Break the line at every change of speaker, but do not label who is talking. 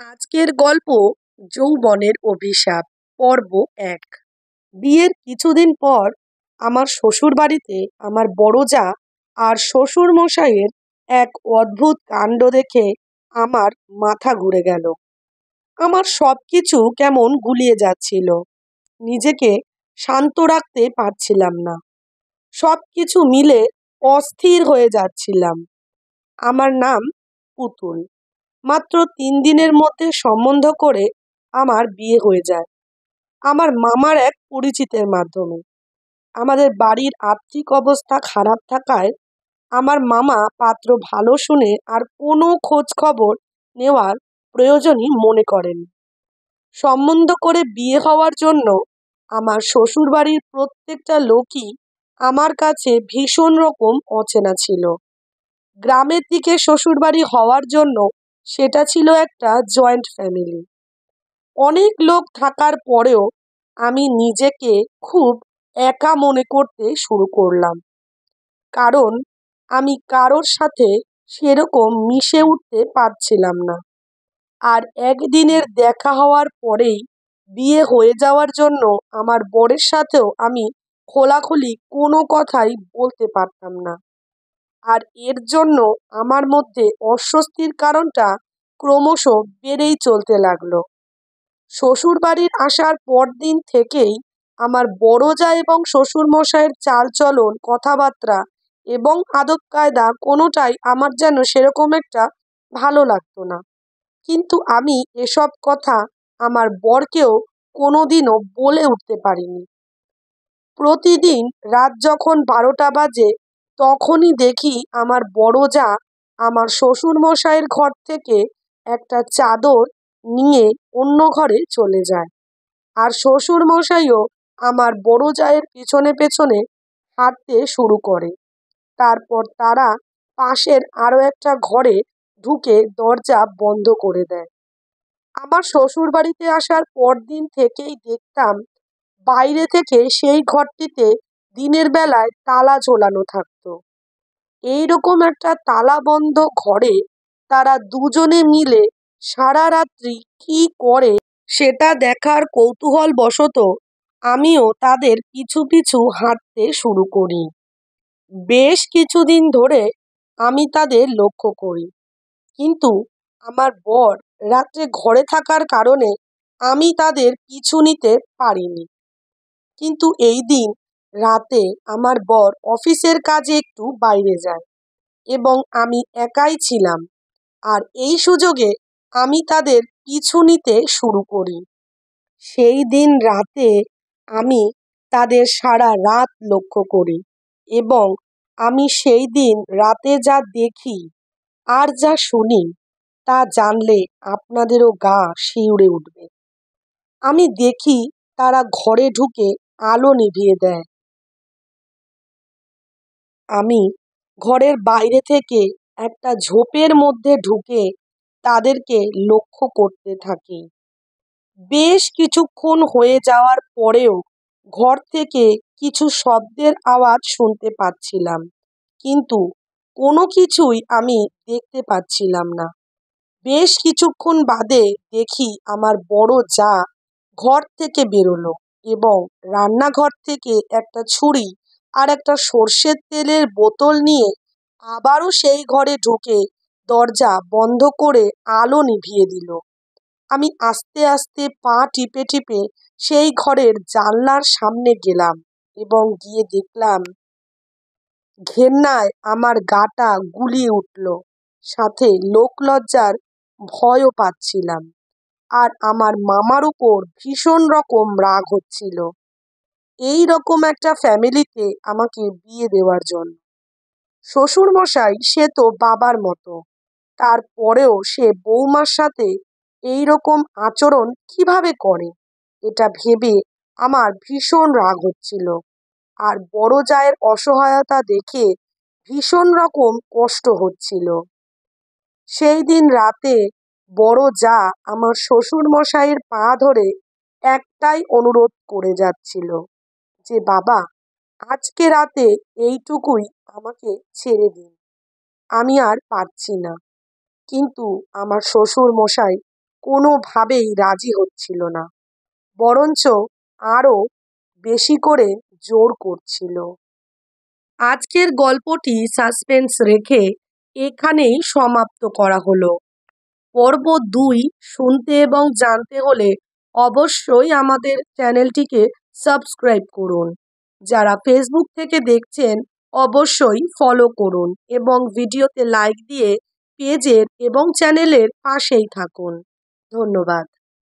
আজকের গল্প যৌবনের অভিশাপ পর্ব ১। বিয়ের কিছুদিন পর আমার শ্বশুর বাড়িতে আমার বড় জা আর শ্বশুর মশাইয়ের এক অদ্ভুত কাণ্ড দেখে আমার মাথা ঘুরে গেল। আমার সবকিছু কেমন গুলিয়ে যাচ্ছিল, নিজেকে শান্ত রাখতে পারছিলাম না, সবকিছু মিলে অস্থির হয়ে যাচ্ছিলাম। আমার নাম পুতুল। মাত্র ৩ দিনের মধ্যে সম্বন্ধ করে আমার বিয়ে হয়ে যায় আমার মামার এক পরিচিতের মাধ্যমে। আমাদের বাড়ির আর্থিক অবস্থা খারাপ থাকায় আমার মামা পাত্র ভালো শুনে আর কোনো খোঁজ খবর নেওয়ার প্রয়োজনই মনে করেন। সম্বন্ধ করে বিয়ে হওয়ার জন্য আমার শ্বশুর বাড়ির প্রত্যেকটা লোকই আমার কাছে ভীষণ রকম অচেনা ছিল। গ্রামের দিকে শ্বশুরবাড়ি হওয়ার জন্য সেটা ছিল একটা জয়েন্ট ফ্যামিলি। অনেক লোক থাকার পরেও আমি নিজেকে খুব একা মনে করতে শুরু করলাম, কারণ আমি কারোর সাথে সেরকম মিশে উঠতে পারছিলাম না। আর একদিনের দেখা হওয়ার পরেই বিয়ে হয়ে যাওয়ার জন্য আমার বরের সাথেও আমি খোলাখুলি কোনো কথাই বলতে পারতাম না। আর এর জন্য আমার মধ্যে অস্বস্তির কারণটা ক্রমশ বেড়েই চলতে লাগলো। শ্বশুর বাড়ির আসার পরদিন থেকেই আমার বড় জা এবং শ্বশুর মশাইয়ের চালচলন, কথাবার্তা এবং আদব কায়দা কোনোটাই আমার যেন সেরকম একটা ভালো লাগতো না। কিন্তু আমি এসব কথা আমার বরকেও কোনোদিনও বলে উঠতে পারিনি। প্রতিদিন রাত যখন ১২টা বাজে, তখনই দেখি আমার বড় জা আমার শ্বশুর মশাইয়ের ঘর থেকে একটা চাদর নিয়ে অন্য ঘরে চলে যায়, আর শ্বশুর মশাইও আমার বড় জায়ের পেছনে পেছনে হাঁটতে শুরু করে। তারপর তারা পাশের আরো একটা ঘরে ঢুকে দরজা বন্ধ করে দেয়। আমার শ্বশুর বাড়িতে আসার পরদিন থেকেই দেখতাম বাইরে থেকে সেই ঘরটিতে দিনের বেলায় তালা ঝোলানো থাকতো। এইরকম একটা তালা বন্ধ ঘরে তারা দুজনে মিলে সারা রাত্রি কি করে সেটা দেখার কৌতূহল বশত আমিও তাদের পিছু পিছু হাঁটতে শুরু করি। বেশ কিছুদিন ধরে আমি তাদের লক্ষ্য করি, কিন্তু আমার বর রাত্রে ঘরে থাকার কারণে আমি তাদের পিছু নিতে পারিনি। কিন্তু এই দিন রাতে আমার বর অফিসের কাজে একটু বাইরে যায় এবং আমি একাই ছিলাম, আর এই সুযোগে আমি তাদের পিছু নিতে শুরু করি। সেই দিন রাতে আমি তাদের সারা রাত লক্ষ্য করি এবং আমি সেই দিন রাতে যা দেখি আর যা শুনি তা জানলে আপনাদেরও গা শিউরে উঠবে। আমি দেখি তারা ঘরে ঢুকে আলো নিভিয়ে দেয়। আমি ঘরের বাইরে থেকে একটা ঝোপের মধ্যে ঢুকে তাদেরকে লক্ষ্য করতে থাকি। বেশ কিছুক্ষণ হয়ে যাওয়ার পরেও ঘর থেকে কিছু শব্দের আওয়াজ শুনতে পাচ্ছিলাম, কিন্তু কোনো কিছুই আমি দেখতে পাচ্ছিলাম না। বেশ কিছুক্ষণ বাদে দেখি আমার বড় জা ঘর থেকে বেরোলো এবং রান্নাঘর থেকে একটা ছুরি আর একটা সর্ষের তেলের বোতল নিয়ে আবারও সেই ঘরে ঢুকে দরজা বন্ধ করে আলো নিভিয়ে দিল। আমি আস্তে আস্তে পা টিপে টিপে সেই ঘরের জানলার সামনে গেলাম এবং গিয়ে দেখলাম ঘেন্নায় আমার গাটা গুলিয়ে উঠল, সাথে লোকলজ্জার ভয়ও পাচ্ছিলাম। আর আমার মামার উপর ভীষণ রকম রাগ হচ্ছিল এই রকম একটা ফ্যামিলিতে আমাকে বিয়ে দেওয়ার জন্য। শ্বশুর মশাই সে তো বাবার মতো, তারপরেও সে বৌমার সাথে এই রকম আচরণ কিভাবে করে, এটা ভেবে আমার ভীষণ রাগ হচ্ছিল। আর বড় জায়ের অসহায়তা দেখে ভীষণ রকম কষ্ট হচ্ছিল। সেই দিন রাতে বড় জা আমার শ্বশুর মশাইয়ের পা ধরে একটাই অনুরোধ করে যাচ্ছিল যে, বাবা, আজকে রাতে এইটুকুই আমাকে ছেড়ে দিন, আমি আর পারছি না। কিন্তু আমার শ্বশুর মশাই কোনোভাবেই রাজি হচ্ছিল না, বরঞ্চ আরও বেশি করে জোর করছিল। আজকের গল্পটি সাসপেন্স রেখে এখানেই সমাপ্ত করা হলো। পর্ব 2 শুনতে এবং জানতে হলে অবশ্যই আমাদের চ্যানেলটিকে সাবস্ক্রাইব করুন। যারা ফেসবুক থেকে দেখছেন অবশ্যই ফলো করুন এবং ভিডিওতে লাইক দিয়ে পেজের এবং চ্যানেলের পাশেই থাকুন। ধন্যবাদ।